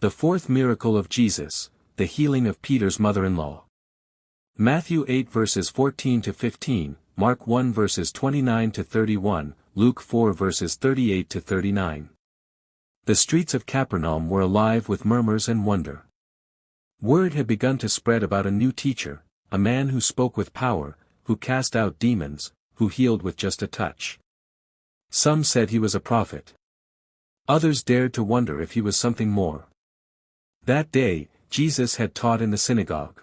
The fourth miracle of Jesus, the healing of Peter's mother-in-law. Matthew 8 verses 14 to 15, Mark 1 verses 29 to 31, Luke 4 verses 38 to 39. The streets of Capernaum were alive with murmurs and wonder. Word had begun to spread about a new teacher, a man who spoke with power, who cast out demons, who healed with just a touch. Some said he was a prophet. Others dared to wonder if he was something more. That day, Jesus had taught in the synagogue.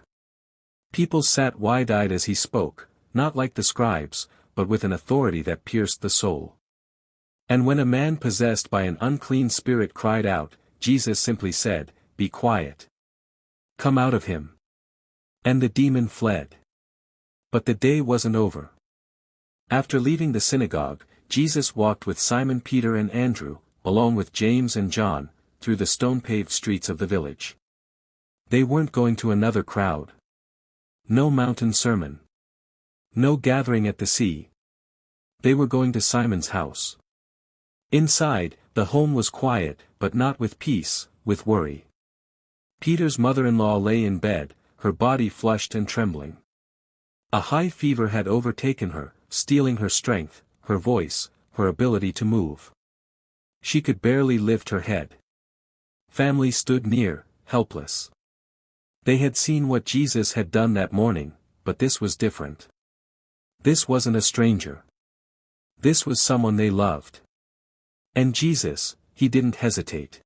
People sat wide-eyed as he spoke, not like the scribes, but with an authority that pierced the soul. And when a man possessed by an unclean spirit cried out, Jesus simply said, "Be quiet. Come out of him." And the demon fled. But the day wasn't over. After leaving the synagogue, Jesus walked with Simon Peter and Andrew, along with James and John, through the stone-paved streets of the village. They weren't going to another crowd. No mountain sermon. No gathering at the sea. They were going to Simon's house. Inside, the home was quiet, but not with peace, with worry. Peter's mother-in-law lay in bed, her body flushed and trembling. A high fever had overtaken her, stealing her strength, her voice, her ability to move. She could barely lift her head. Family stood near, helpless. They had seen what Jesus had done that morning, but this was different. This wasn't a stranger. This was someone they loved. And Jesus, he didn't hesitate.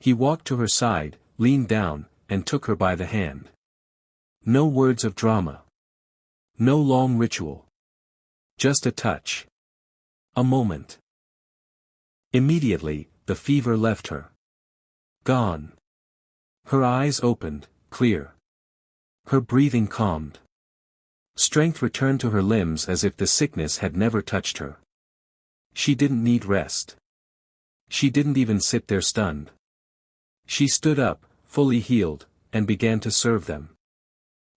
He walked to her side, leaned down, and took her by the hand. No words of drama. No long ritual. Just a touch. A moment. Immediately, the fever left her. Gone. Her eyes opened, clear. Her breathing calmed. Strength returned to her limbs as if the sickness had never touched her. She didn't need rest. She didn't even sit there stunned. She stood up, fully healed, and began to serve them.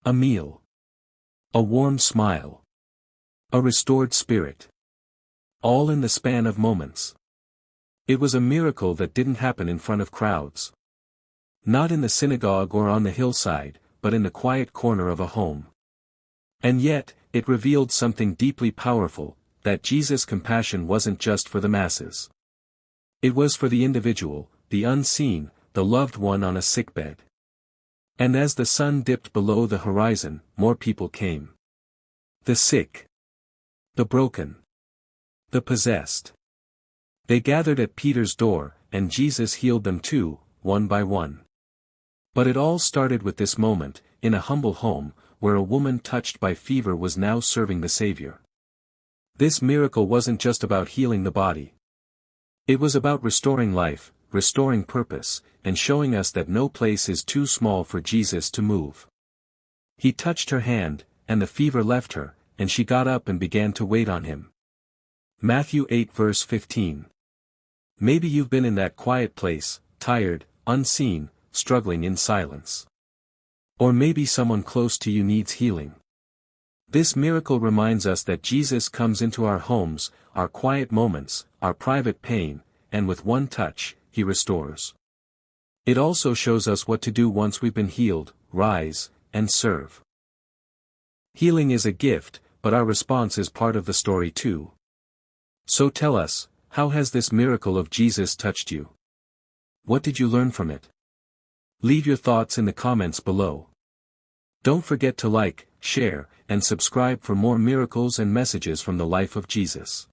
A meal. A warm smile. A restored spirit. All in the span of moments. It was a miracle that didn't happen in front of crowds. Not in the synagogue or on the hillside, but in the quiet corner of a home. And yet, it revealed something deeply powerful, that Jesus' compassion wasn't just for the masses. It was for the individual, the unseen, the loved one on a sickbed. And as the sun dipped below the horizon, more people came. The sick. The broken. The possessed. They gathered at Peter's door, and Jesus healed them too, one by one. But it all started with this moment, in a humble home, where a woman touched by fever was now serving the Savior. This miracle wasn't just about healing the body. It was about restoring life, restoring purpose, and showing us that no place is too small for Jesus to move. He touched her hand, and the fever left her, and she got up and began to wait on him. Matthew 8 verse 15. Maybe you've been in that quiet place, tired, unseen, struggling in silence. Or maybe someone close to you needs healing. This miracle reminds us that Jesus comes into our homes, our quiet moments, our private pain, and with one touch, he restores. It also shows us what to do once we've been healed: rise, and serve. Healing is a gift, but our response is part of the story too. So tell us, how has this miracle of Jesus touched you? What did you learn from it? Leave your thoughts in the comments below. Don't forget to like, share, and subscribe for more miracles and messages from the life of Jesus.